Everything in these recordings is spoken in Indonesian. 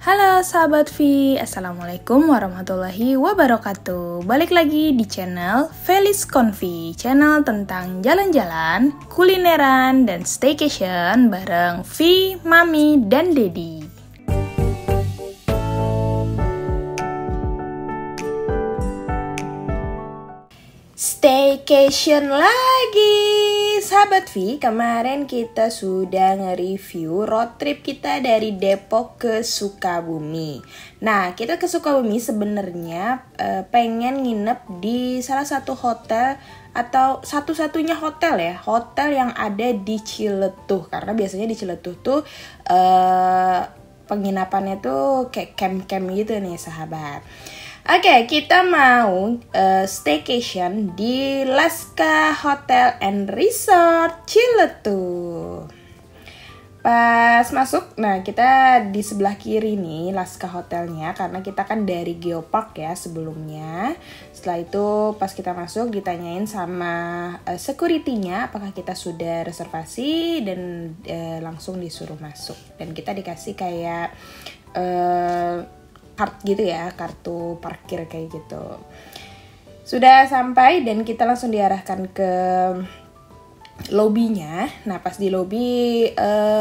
Halo sahabat V, Assalamualaikum warahmatullahi wabarakatuh. Balik lagi di channel Felis Convi, channel tentang jalan-jalan, kulineran, dan staycation bareng V, Mami, dan Dedi. Staycation lagi. Sahabat V, kemarin kita sudah nge-review road trip kita dari Depok ke Sukabumi. Nah, kita ke Sukabumi sebenarnya pengen nginep di salah satu hotel atau satu-satunya hotel ya, hotel yang ada di Ciletuh. Karena biasanya di Ciletuh tuh penginapannya tuh kayak camp-camp gitu nih sahabat. Oke, kita mau staycation di Laska Hotel and Resort Ciletuh. Pas masuk, nah kita di sebelah kiri nih Laska Hotelnya, karena kita kan dari Geopark ya sebelumnya. Setelah itu pas kita masuk ditanyain sama security-nya apakah kita sudah reservasi dan langsung disuruh masuk. Dan kita dikasih kayak gitu ya, kartu parkir kayak gitu. Sudah sampai dan kita langsung diarahkan ke lobbynya. Nah pas di lobby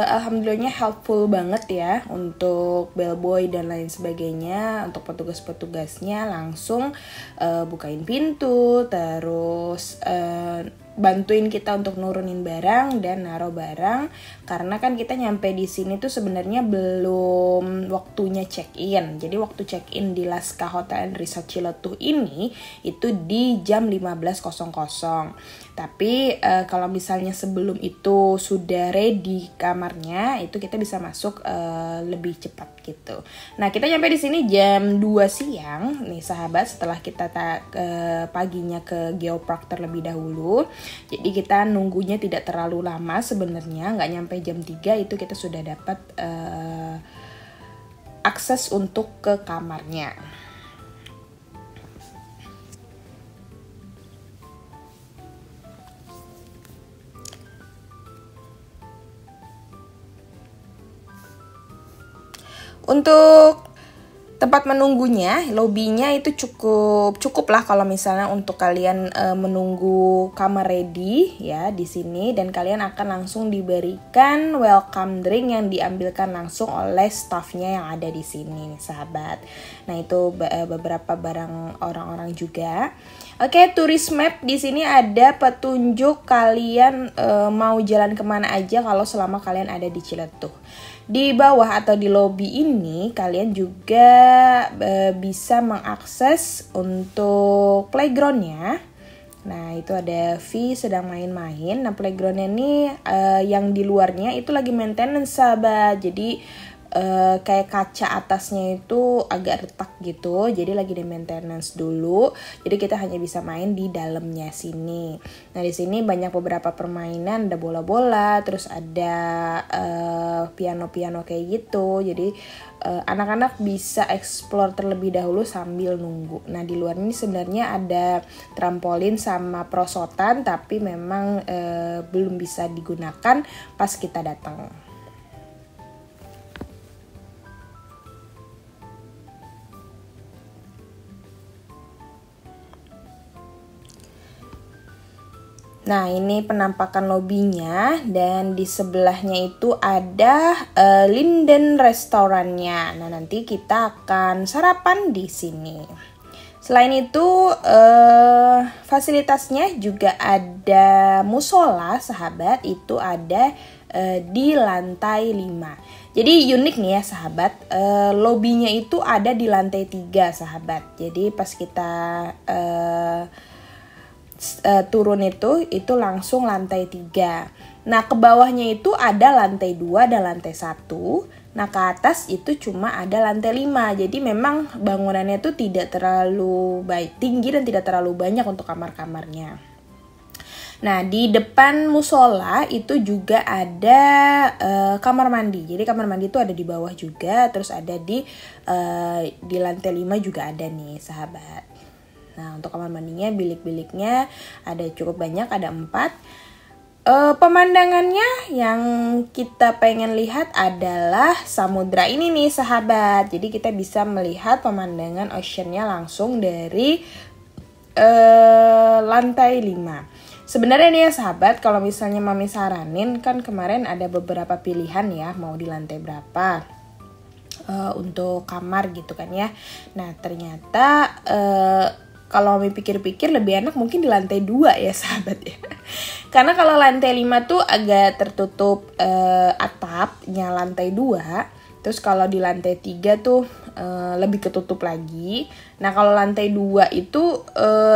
alhamdulillahnya helpful banget ya untuk bellboy dan lain sebagainya. Untuk petugas-petugasnya langsung bukain pintu, terus bantuin kita untuk nurunin barang dan naruh barang, karena kan kita nyampe di sini tuh sebenarnya belum waktunya check-in. Jadi waktu check-in di Laska Hotel and Resort Ciletuh ini itu di jam 15.00. Tapi kalau misalnya sebelum itu sudah ready kamarnya, itu kita bisa masuk lebih cepat gitu. Nah, kita nyampe di sini jam 2 siang nih sahabat, setelah kita paginya ke Geopark terlebih dahulu. Jadi kita nunggunya tidak terlalu lama sebenarnya, nggak nyampe jam 3 itu kita sudah dapat akses untuk ke kamarnya. Untuk tempat menunggunya, lobbynya itu cukup lah kalau misalnya untuk kalian menunggu kamar ready ya di sini, dan kalian akan langsung diberikan welcome drink yang diambilkan langsung oleh staffnya yang ada di sini nih sahabat. Nah itu beberapa barang orang-orang juga. Oke, tourist map di sini ada petunjuk kalian mau jalan kemana aja kalau selama kalian ada di Ciletuh. Di bawah atau di lobby ini kalian juga bisa mengakses untuk playgroundnya. Nah itu ada V sedang main-main. Nah playgroundnya ini yang di luarnya itu lagi maintenance sahabat. Jadi kayak kaca atasnya itu agak retak gitu, jadi lagi di maintenance dulu. Jadi kita hanya bisa main di dalamnya sini. Nah di sini banyak beberapa permainan, ada bola-bola, terus ada piano-piano kayak gitu. Jadi anak-anak bisa explore terlebih dahulu sambil nunggu. Nah di luar ini sebenarnya ada trampolin sama perosotan, tapi memang belum bisa digunakan pas kita datang. Nah ini penampakan lobbynya, dan di sebelahnya itu ada Linden restorannya. Nah nanti kita akan sarapan di sini. Selain itu fasilitasnya juga ada musola sahabat, itu ada di lantai 5. Jadi unik nih ya sahabat, lobbynya itu ada di lantai 3 sahabat. Jadi pas kita turun itu langsung lantai 3. Nah ke bawahnya itu ada lantai 2 dan lantai 1. Nah ke atas itu cuma ada lantai 5. Jadi memang bangunannya itu tidak terlalu tinggi dan tidak terlalu banyak untuk kamar-kamarnya. Nah di depan musola itu juga ada kamar mandi. Jadi kamar mandi itu ada di bawah juga, terus ada di lantai 5 juga ada nih sahabat. Nah untuk kamar mandinya, bilik-biliknya ada cukup banyak, ada 4. Pemandangannya yang kita pengen lihat adalah samudra ini nih sahabat. Jadi kita bisa melihat pemandangan oceannya langsung dari lantai 5. Sebenarnya nih ya sahabat, kalau misalnya Mami saranin, kan kemarin ada beberapa pilihan ya, mau di lantai berapa untuk kamar gitu kan ya. Nah ternyata kalau Mami pikir-pikir lebih enak mungkin di lantai 2 ya sahabat ya. Karena kalau lantai 5 tuh agak tertutup atapnya lantai 2. Terus kalau di lantai 3 tuh lebih ketutup lagi. Nah kalau lantai 2 itu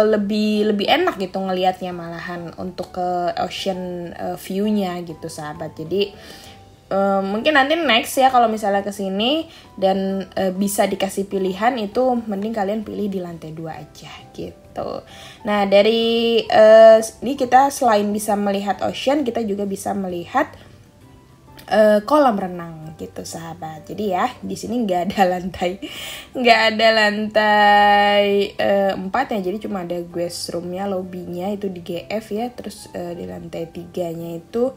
lebih enak gitu ngelihatnya malahan untuk ke ocean view-nya gitu sahabat. Jadi mungkin nanti next ya kalau misalnya kesini dan bisa dikasih pilihan itu mending kalian pilih di lantai 2 aja gitu. Nah dari ini kita selain bisa melihat ocean, kita juga bisa melihat kolam renang gitu sahabat. Jadi ya di sini nggak ada lantai 4 ya, jadi cuma ada guest roomnya, lobbynya itu di GF ya. Terus di lantai 3-nya itu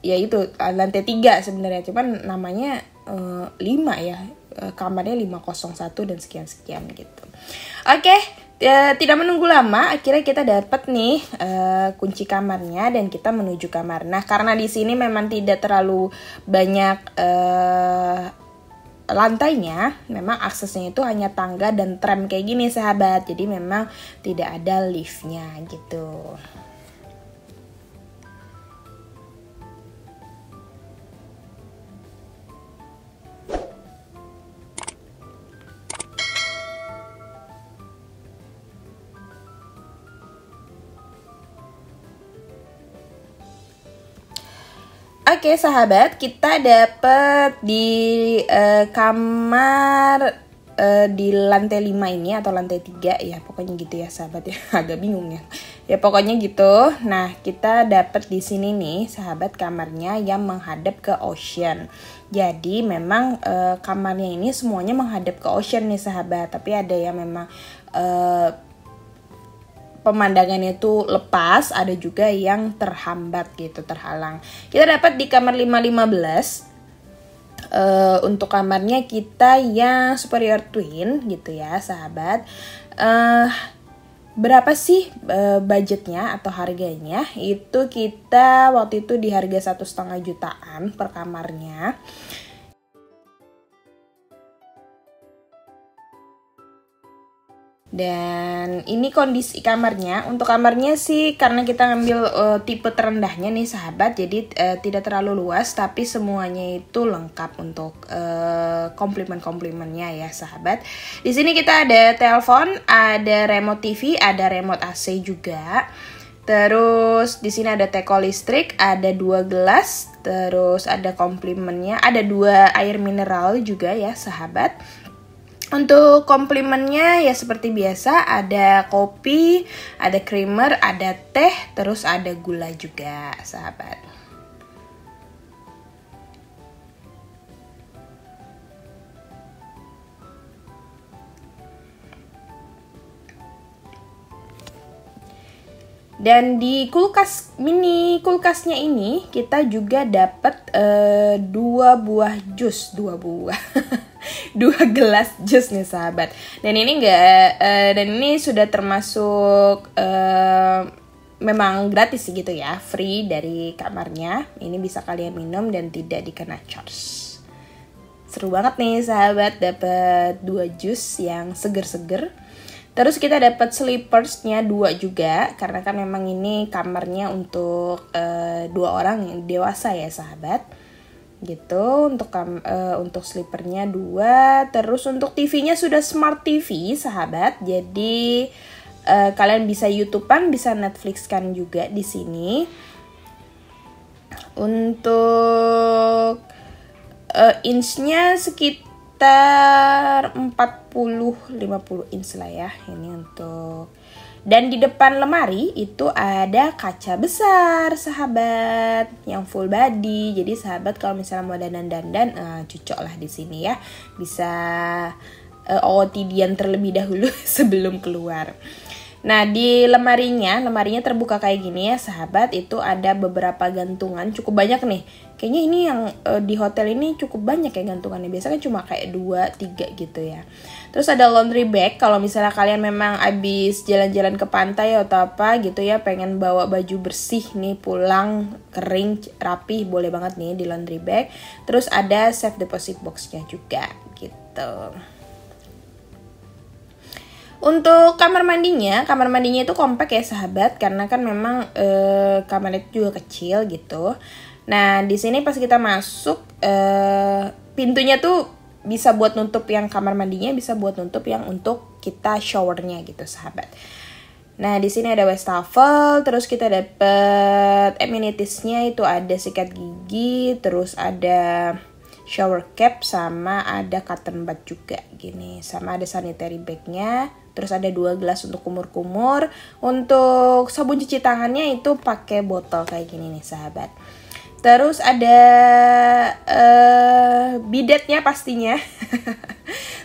ya itu lantai 3 sebenarnya, cuman namanya 5 ya, kamarnya 501 dan sekian gitu. Oke, tidak menunggu lama, akhirnya kita dapat nih kunci kamarnya dan kita menuju kamar. Nah karena di sini memang tidak terlalu banyak lantainya, memang aksesnya itu hanya tangga dan tram kayak gini sahabat, jadi memang tidak ada liftnya gitu. Oke sahabat, kita dapet di kamar di lantai 5 ini atau lantai 3 ya, pokoknya gitu ya sahabat ya. Agak bingung ya. Ya pokoknya gitu. Nah, kita dapet di sini nih sahabat kamarnya yang menghadap ke ocean. Jadi memang kamarnya ini semuanya menghadap ke ocean nih sahabat, tapi ada yang memang pemandangannya itu lepas, ada juga yang terhambat gitu, terhalang. Kita dapat di kamar 515. Untuk kamarnya kita yang superior twin gitu ya sahabat. Berapa sih budgetnya atau harganya? Itu kita waktu itu di harga 1,5 jutaan per kamarnya. Dan ini kondisi kamarnya. Untuk kamarnya sih karena kita ngambil tipe terendahnya nih sahabat, jadi tidak terlalu luas tapi semuanya itu lengkap untuk komplimen-komplimennya ya sahabat. Di sini kita ada telepon, ada remote TV, ada remote AC juga. Terus di sini ada teko listrik, ada 2 gelas, terus ada komplimennya, ada 2 air mineral juga ya sahabat. Untuk komplimennya ya seperti biasa, ada kopi, ada creamer, ada teh, terus ada gula juga sahabat. Dan di mini kulkasnya ini kita juga dapat 2 buah jus, 2 gelas jus nih sahabat. Dan ini sudah termasuk memang gratis gitu ya, free dari kamarnya. Ini bisa kalian minum dan tidak dikena charge. Seru banget nih sahabat, dapat 2 jus yang seger-seger. Terus kita dapat slippersnya 2 juga, karena kan memang ini kamarnya untuk 2 orang yang dewasa ya sahabat. Gitu untuk slippernya 2. Terus untuk TV-nya sudah smart TV sahabat. Jadi kalian bisa YouTube-an, bisa Netflix-kan juga di sini. Untuk inch-nya sekitar 40-50 inch lah ya ini untuk. Dan di depan lemari itu ada kaca besar sahabat yang full body. Jadi sahabat kalau misalnya mau dandan cocok lah di sini ya. Bisa OOTD-an terlebih dahulu sebelum keluar. Nah, di lemarinya terbuka kayak gini ya sahabat, itu ada beberapa gantungan, cukup banyak nih. Kayaknya ini yang di hotel ini cukup banyak ya gantungannya, biasanya cuma kayak 2-3 gitu ya. Terus ada laundry bag, kalau misalnya kalian memang abis jalan-jalan ke pantai atau apa gitu ya, pengen bawa baju bersih nih pulang, kering, rapi, boleh banget nih di laundry bag. Terus ada safe deposit boxnya juga gitu. Untuk kamar mandinya itu kompak ya sahabat, karena kan memang kamarnya itu juga kecil gitu. Nah di sini pas kita masuk pintunya tuh bisa buat nutup yang kamar mandinya, bisa buat nutup yang untuk kita showernya gitu sahabat. Nah di sini ada wastafel, terus kita dapet amenitiesnya itu ada sikat gigi, terus ada shower cap, sama ada cotton bud juga gini, sama ada sanitary bagnya. Terus ada 2 gelas untuk kumur-kumur. Untuk sabun cuci tangannya itu pakai botol kayak gini nih sahabat. Terus ada bidetnya pastinya.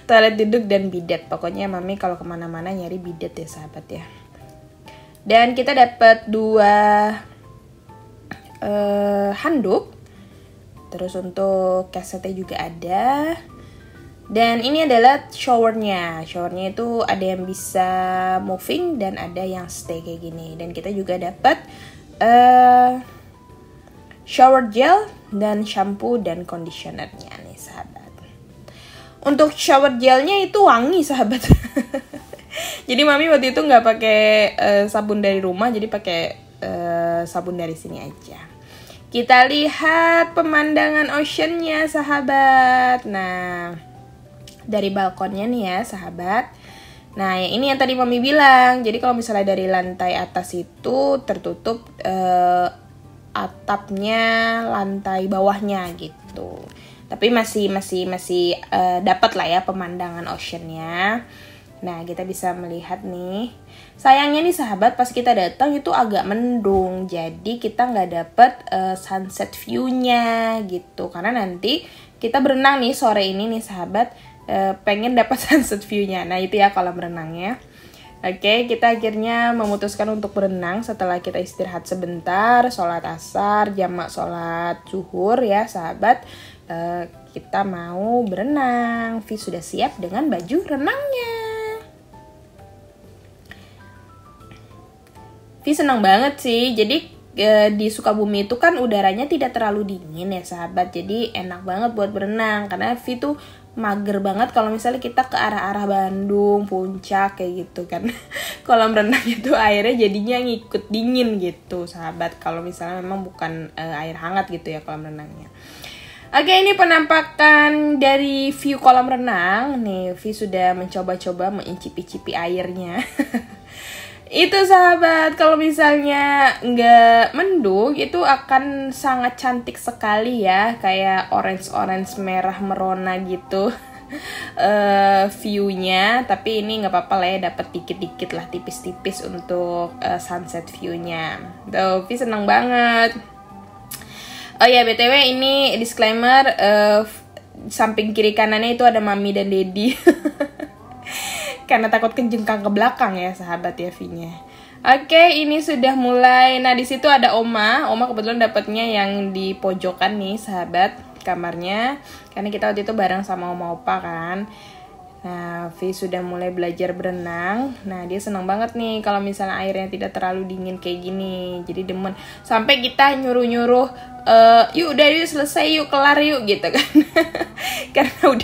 Toilet duduk dan bidet. Pokoknya mami kalau kemana-mana nyari bidet ya sahabat ya. Dan kita dapat 2 handuk. Terus untuk kasetnya juga ada. Dan ini adalah showernya. Showernya itu ada yang bisa moving dan ada yang stay kayak gini. Dan kita juga dapat shower gel dan shampoo dan conditionernya nih sahabat. Untuk shower gelnya itu wangi sahabat. Jadi mami waktu itu nggak pakai sabun dari rumah, jadi pakai sabun dari sini aja. Kita lihat pemandangan oceannya sahabat. Nah, dari balkonnya nih ya sahabat. Nah yang ini yang tadi mami bilang. Jadi kalau misalnya dari lantai atas itu tertutup atapnya, lantai bawahnya gitu. Tapi masih dapat lah ya pemandangan oceannya. Nah kita bisa melihat nih. Sayangnya nih sahabat, pas kita datang itu agak mendung, jadi kita nggak dapet sunset view-nya gitu. Karena nanti kita berenang nih sore ini nih sahabat, pengen dapat sunset view-nya. Nah itu ya kolam renangnya. Oke, kita akhirnya memutuskan untuk berenang setelah kita istirahat sebentar, sholat asar, jamak sholat zuhur ya sahabat. Kita mau berenang. Vi sudah siap dengan baju renangnya. Vi senang banget sih, jadi di Sukabumi itu kan udaranya tidak terlalu dingin ya sahabat, jadi enak banget buat berenang. Karena Vi tuh mager banget kalau misalnya kita ke arah-arah Bandung, Puncak kayak gitu kan. Kolam renang itu airnya jadinya ngikut dingin gitu sahabat, kalau misalnya memang bukan air hangat gitu ya kolam renangnya. Oke, ini penampakan dari view kolam renang. Nih, Vi sudah mencoba-coba mencicipi airnya. Itu sahabat, kalau misalnya nggak mendung itu akan sangat cantik sekali ya, kayak orange merah merona gitu view-nya. Tapi ini nggak apa-apa lah ya, dapat dikit-dikit lah, tipis-tipis untuk sunset view-nya. Tuh, Vi seneng banget. Oh ya, BTW ini disclaimer, samping kiri kanannya itu ada mami dan daddy. Karena takut kejengkang ke belakang ya sahabat ya V-nya. Oke, ini sudah mulai. Nah di situ ada Oma kebetulan dapatnya yang di pojokan nih sahabat kamarnya, karena kita waktu itu bareng sama Oma Opa kan. Nah V sudah mulai belajar berenang. Nah dia senang banget nih kalau misalnya airnya tidak terlalu dingin kayak gini, jadi demen. Sampai kita nyuruh yuk udah yuk selesai yuk, kelar yuk gitu kan. Karena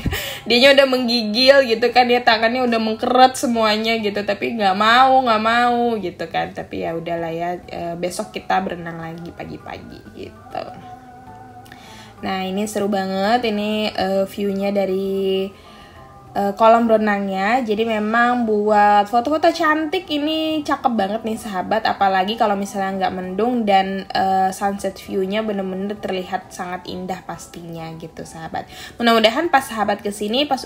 dianya udah menggigil gitu kan, dia tangannya udah mengkeret semuanya gitu, tapi nggak mau gitu kan. Tapi ya udahlah ya, besok kita berenang lagi pagi-pagi gitu. Nah ini seru banget, ini view-nya dari kolam renangnya. Jadi memang buat foto-foto cantik ini cakep banget nih sahabat, apalagi kalau misalnya nggak mendung dan sunset view-nya bener-bener terlihat sangat indah pastinya gitu sahabat. Mudah-mudahan pas sahabat kesini pas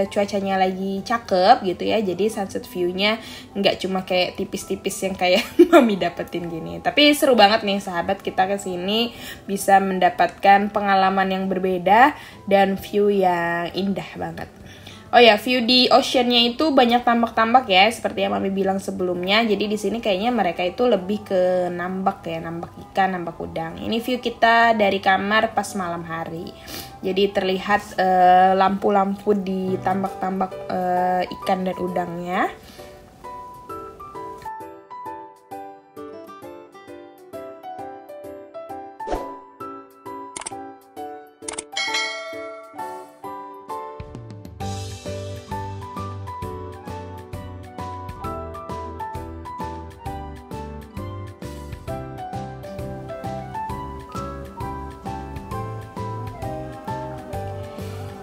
cuacanya lagi cakep gitu ya, jadi sunset view-nya nggak cuma kayak tipis-tipis yang kayak mami dapetin gini. Tapi seru banget nih sahabat, kita kesini bisa mendapatkan pengalaman yang berbeda dan view yang indah banget. Oh ya, view di oceannya itu banyak tambak-tambak ya, seperti yang Mami bilang sebelumnya. Jadi di sini kayaknya mereka itu lebih ke nambak ya, nambak ikan, nambak udang. Ini view kita dari kamar pas malam hari. Jadi terlihat lampu-lampu di tambak-tambak ikan dan udangnya.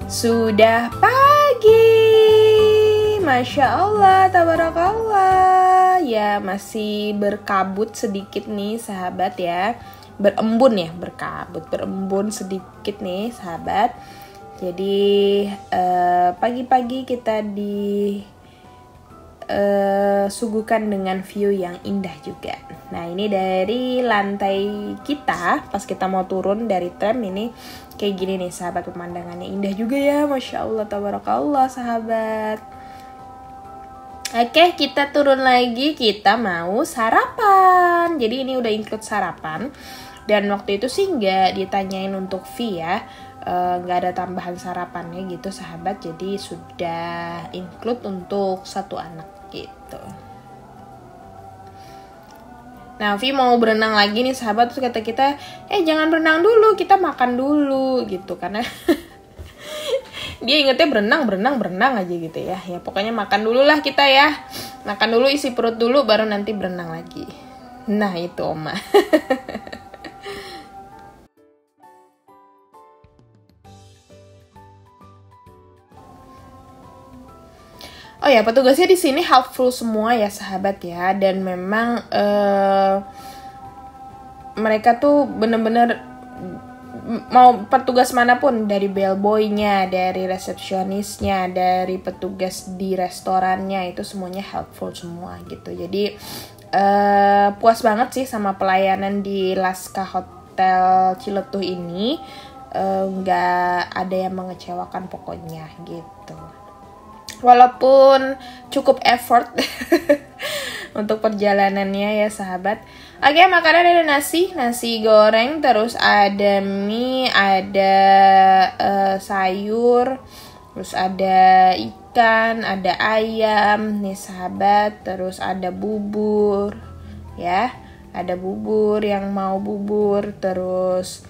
Sudah pagi, Masya Allah, tabarakallah. Ya masih berkabut sedikit nih sahabat ya. Berembun ya, berembun sedikit nih sahabat. Jadi pagi-pagi kita disuguhkan dengan view yang indah juga. Nah ini dari lantai kita, pas kita mau turun dari tram ini kayak gini nih sahabat, pemandangannya indah juga ya, Masya Allah, tabarakallah sahabat. Oke, kita turun lagi, kita mau sarapan. Jadi ini udah include sarapan. Dan waktu itu sih nggak ditanyain untuk fee ya, nggak ada tambahan sarapannya gitu sahabat. Jadi sudah include untuk satu anak gitu. Nah, Vi mau berenang lagi nih sahabat, terus kata kita, jangan berenang dulu, kita makan dulu gitu, karena dia ingetnya berenang aja gitu ya. Ya pokoknya makan dulu lah kita ya, makan dulu, isi perut dulu, baru nanti berenang lagi. Nah itu Oma. Oh ya, petugasnya di sini helpful semua ya sahabat ya, dan memang mereka tuh bener-bener mau petugas manapun, dari bellboynya, dari resepsionisnya, dari petugas di restorannya, itu semuanya helpful semua gitu. Jadi puas banget sih sama pelayanan di Laska Hotel Ciletuh ini, nggak ada yang mengecewakan pokoknya gitu. Walaupun cukup effort untuk perjalanannya ya sahabat. Oke, makanan ada nasi goreng, terus ada mie, ada sayur, terus ada ikan, ada ayam nih sahabat, terus ada bubur ya, ada bubur yang mau bubur, terus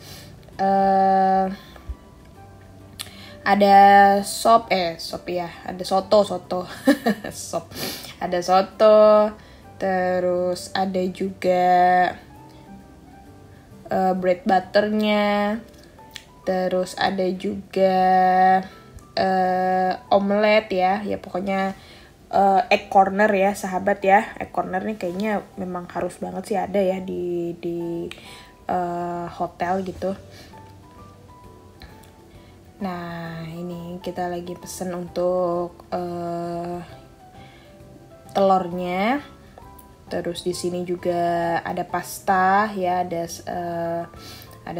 ada sop ya, ada soto sop, ada soto, terus ada juga bread butternya, terus ada juga omelet ya pokoknya egg corner ya sahabat ya. Egg corner nih kayaknya memang harus banget sih ada ya di hotel gitu. Nah ini kita lagi pesen untuk telurnya. Terus di sini juga ada pasta ya, ada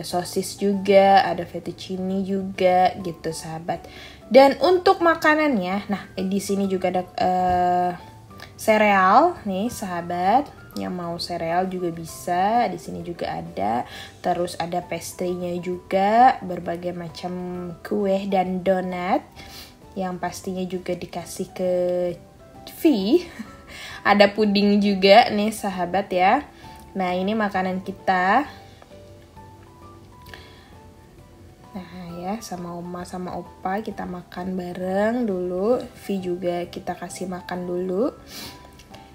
sosis juga, ada fettuccine juga gitu sahabat. Dan untuk makanannya, nah di sini juga ada sereal nih sahabat. Yang mau sereal juga bisa, di sini juga ada. Terus ada pastry-nya juga, berbagai macam kue dan donat yang pastinya juga dikasih ke V. Ada puding juga nih sahabat ya. Nah ini makanan kita. Nah ya, sama Oma sama Opa kita makan bareng dulu. V juga kita kasih makan dulu.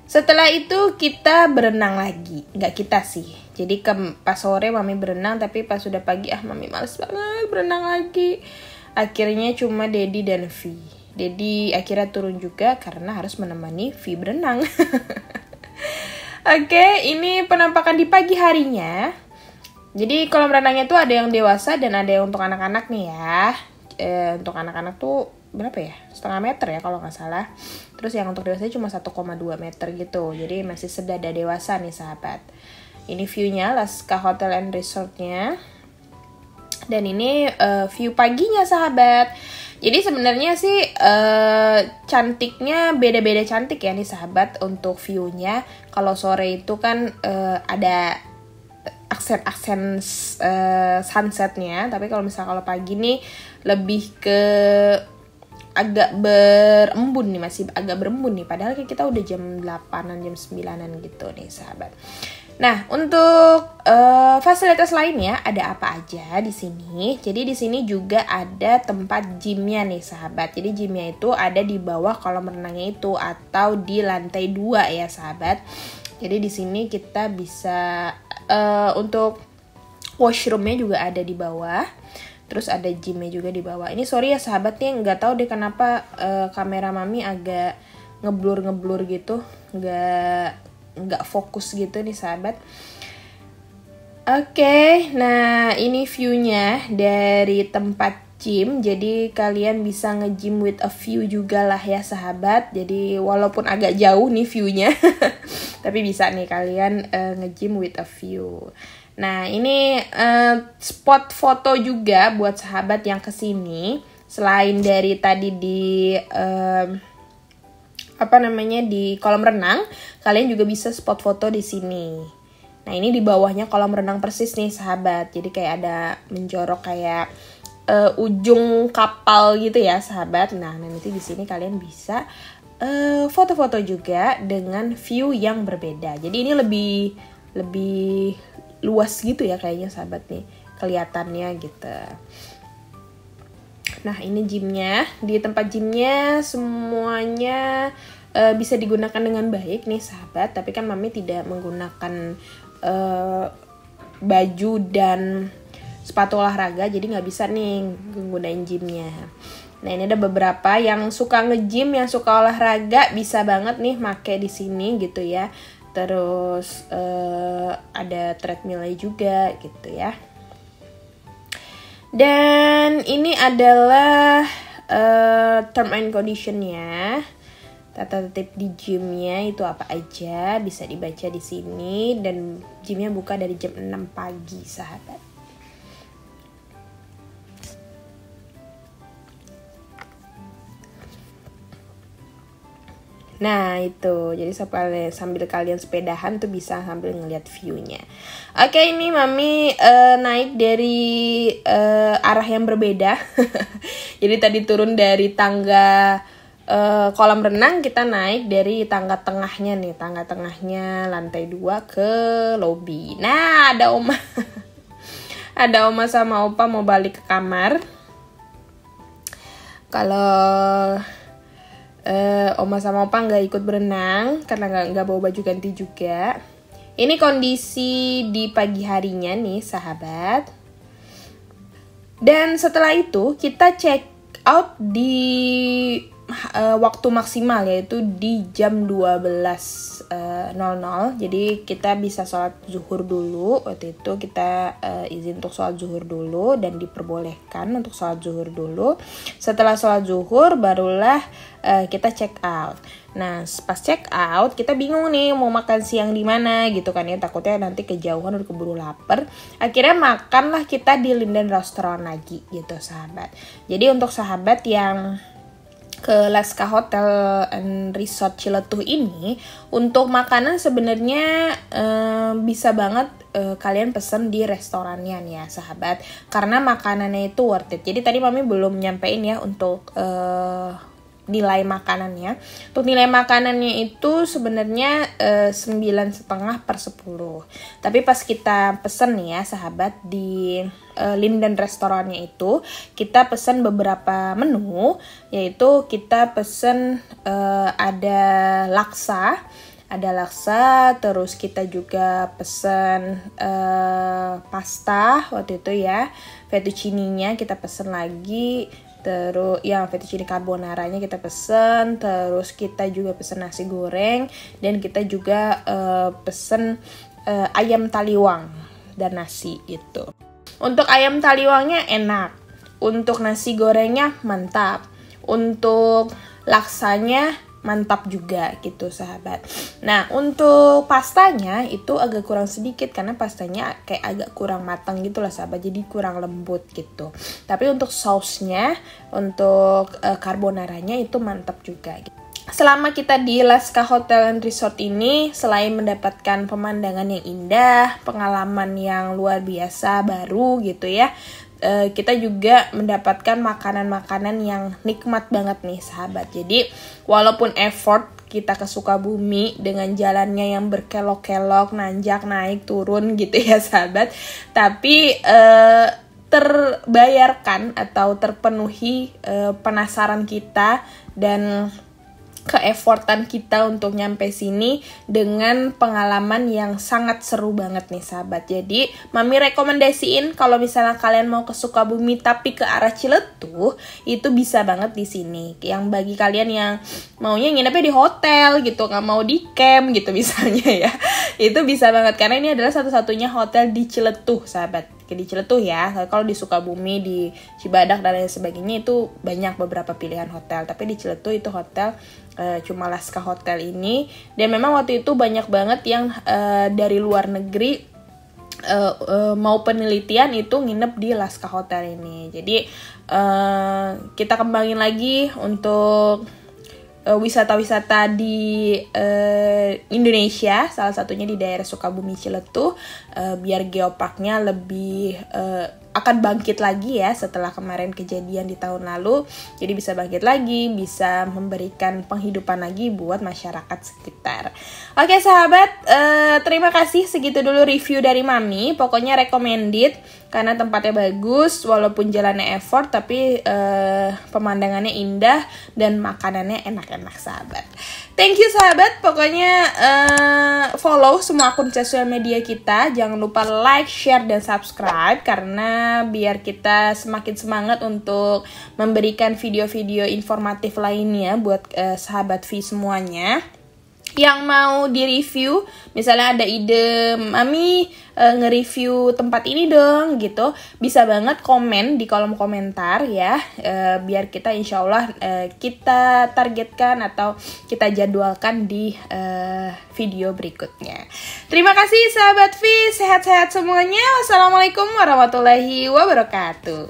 Setelah itu kita berenang lagi. Nggak kita sih. Jadi pas sore Mami berenang, tapi pas sudah pagi Mami males banget berenang lagi. Akhirnya cuma Dedi dan V. Dedi akhirnya turun juga karena harus menemani V berenang. Oke, ini penampakan di pagi harinya. Jadi kolam renangnya tuh ada yang dewasa dan ada yang untuk anak-anak nih ya. Untuk anak-anak tuh berapa ya? 0,5 meter ya kalau nggak salah. Terus yang untuk dewasa cuma 1,2 meter gitu. Jadi masih sedada dewasa nih sahabat. Ini view-nya Laska Hotel and Resort-nya. Dan ini view paginya sahabat. Jadi sebenarnya sih cantiknya beda-beda cantik ya nih sahabat untuk view-nya. Kalau sore itu kan ada aksen-aksen sunsetnya, tapi kalau misalnya kalau pagi nih lebih ke agak berembun nih, masih agak berembun nih, padahal kita udah jam 8-an, jam 9-an gitu nih sahabat. Nah, untuk fasilitas lainnya ada apa aja di sini? Jadi di sini juga ada tempat gymnya nih sahabat. Jadi gymnya itu ada di bawah kolam renangnya itu atau di lantai 2 ya sahabat. Jadi di sini kita bisa untuk washroomnya juga ada di bawah. Terus ada gymnya juga di bawah. Ini sorry ya sahabat nih, nggak tahu deh kenapa kamera mami agak ngeblur gitu, nggak fokus gitu nih sahabat. Oke, nah ini viewnya dari tempat gym. Jadi kalian bisa nge-gym with a view juga lah ya sahabat. Jadi walaupun agak jauh nih viewnya, tapi bisa nih kalian nge-gym with a view. Nah ini spot foto juga buat sahabat yang kesini. Selain dari tadi di di kolam renang, kalian juga bisa spot foto di sini. Nah ini di bawahnya kolam renang persis nih sahabat. Jadi kayak ada menjorok kayak ujung kapal gitu ya sahabat. Nah nanti di sini kalian bisa foto-foto juga dengan view yang berbeda. Jadi ini lebih luas gitu ya kayaknya sahabat nih kelihatannya gitu. Nah ini gymnya, di tempat gymnya semuanya bisa digunakan dengan baik nih sahabat. Tapi kan mami tidak menggunakan baju dan sepatu olahraga, jadi nggak bisa nih menggunakan gymnya. Nah ini ada beberapa yang suka nge-gym, yang suka olahraga bisa banget nih make di sini gitu ya. Terus ada treadmillnya juga gitu ya. Dan ini adalah term and conditionnya, tata tertib di gymnya itu apa aja bisa dibaca di sini. Dan gymnya buka dari jam 6 pagi sahabat. Nah itu, jadi sambil kalian sepedahan tuh bisa sambil ngeliat view-nya. Oke, ini mami naik dari arah yang berbeda. Jadi tadi turun dari tangga kolam renang, kita naik dari tangga tengahnya nih. Tangga tengahnya lantai 2 ke lobby. Nah ada oma ada oma sama opa mau balik ke kamar. Kalau oma sama opa nggak ikut berenang karena nggak bawa baju ganti juga. Ini kondisi di pagi harinya nih sahabat. Dan setelah itu kita check out di waktu maksimal, yaitu di jam 12.00. Jadi kita bisa sholat zuhur dulu. Waktu itu kita izin untuk sholat zuhur dulu dan diperbolehkan untuk sholat zuhur dulu. Setelah sholat zuhur barulah kita check out. Nah pas check out kita bingung nih mau makan siang di mana gitu kan ya, takutnya nanti kejauhan udah keburu lapar. Akhirnya makanlah kita di Linden Restaurant lagi gitu sahabat. Jadi untuk sahabat yang ke Laska Hotel and Resort Ciletuh ini, untuk makanan sebenarnya bisa banget kalian pesen di restorannya nih ya sahabat, karena makanannya itu worth it. Jadi tadi mami belum nyampein ya untuk nilai makanannya. Untuk nilai makanannya itu sebenarnya 9,5/10. Tapi pas kita pesen nih ya sahabat di Linden restorannya itu, kita pesen beberapa menu, yaitu kita pesen ada laksa, terus kita juga pesen pasta waktu itu ya, fettuccine-nya kita pesen lagi. Terus yang fettuccine carbonaranya kita pesen, terus kita juga pesen nasi goreng, dan kita juga pesen ayam taliwang dan nasi gitu. Untuk ayam taliwangnya enak, untuk nasi gorengnya mantap, untuk laksanya mantap juga gitu sahabat. Nah untuk pastanya itu agak kurang sedikit karena pastanya kayak agak kurang matang gitu lah sahabat, jadi kurang lembut gitu. Tapi untuk sausnya, untuk carbonaranya itu mantap juga gitu. Selama kita di Laska Hotel and Resort ini, selain mendapatkan pemandangan yang indah, pengalaman yang luar biasa baru gitu ya, kita juga mendapatkan makanan-makanan yang nikmat banget nih sahabat. Jadi walaupun effort kita ke Sukabumi dengan jalannya yang berkelok-kelok, nanjak, naik, turun gitu ya sahabat, tapi terbayarkan atau terpenuhi penasaran kita dan keeffortan kita untuk nyampe sini dengan pengalaman yang sangat seru banget nih sahabat. Jadi Mami rekomendasiin kalau misalnya kalian mau ke Sukabumi tapi ke arah Ciletuh, itu bisa banget di sini. Yang bagi kalian yang maunya nginepnya di hotel gitu, nggak mau di camp gitu misalnya ya, itu bisa banget karena ini adalah satu-satunya hotel di Ciletuh sahabat. Di Ciletuh ya, kalau di Sukabumi, di Cibadak dan lain sebagainya itu banyak beberapa pilihan hotel, tapi di Ciletuh itu hotel cuma Laska Hotel ini. Dan memang waktu itu banyak banget yang dari luar negeri mau penelitian itu nginep di Laska Hotel ini. Jadi kita kembangin lagi untuk wisata-wisata di Indonesia, salah satunya di daerah Sukabumi Ciletuh, biar geoparknya lebih akan bangkit lagi ya setelah kemarin kejadian di tahun lalu. Jadi bisa bangkit lagi, bisa memberikan penghidupan lagi buat masyarakat sekitar. Oke sahabat, terima kasih, segitu dulu review dari Mami. Pokoknya recommended karena tempatnya bagus, walaupun jalannya effort tapi pemandangannya indah dan makanannya enak-enak sahabat. Thank you sahabat, pokoknya follow semua akun sosial media kita. Jangan lupa like, share, dan subscribe karena biar kita semakin semangat untuk memberikan video-video informatif lainnya buat sahabat V semuanya. Yang mau di-review, misalnya ada ide Mami nge-review tempat ini dong gitu, bisa banget komen di kolom komentar ya, biar kita insya Allah kita targetkan atau kita jadwalkan di video berikutnya. Terima kasih sahabat V, sehat-sehat semuanya. Wassalamualaikum warahmatullahi wabarakatuh.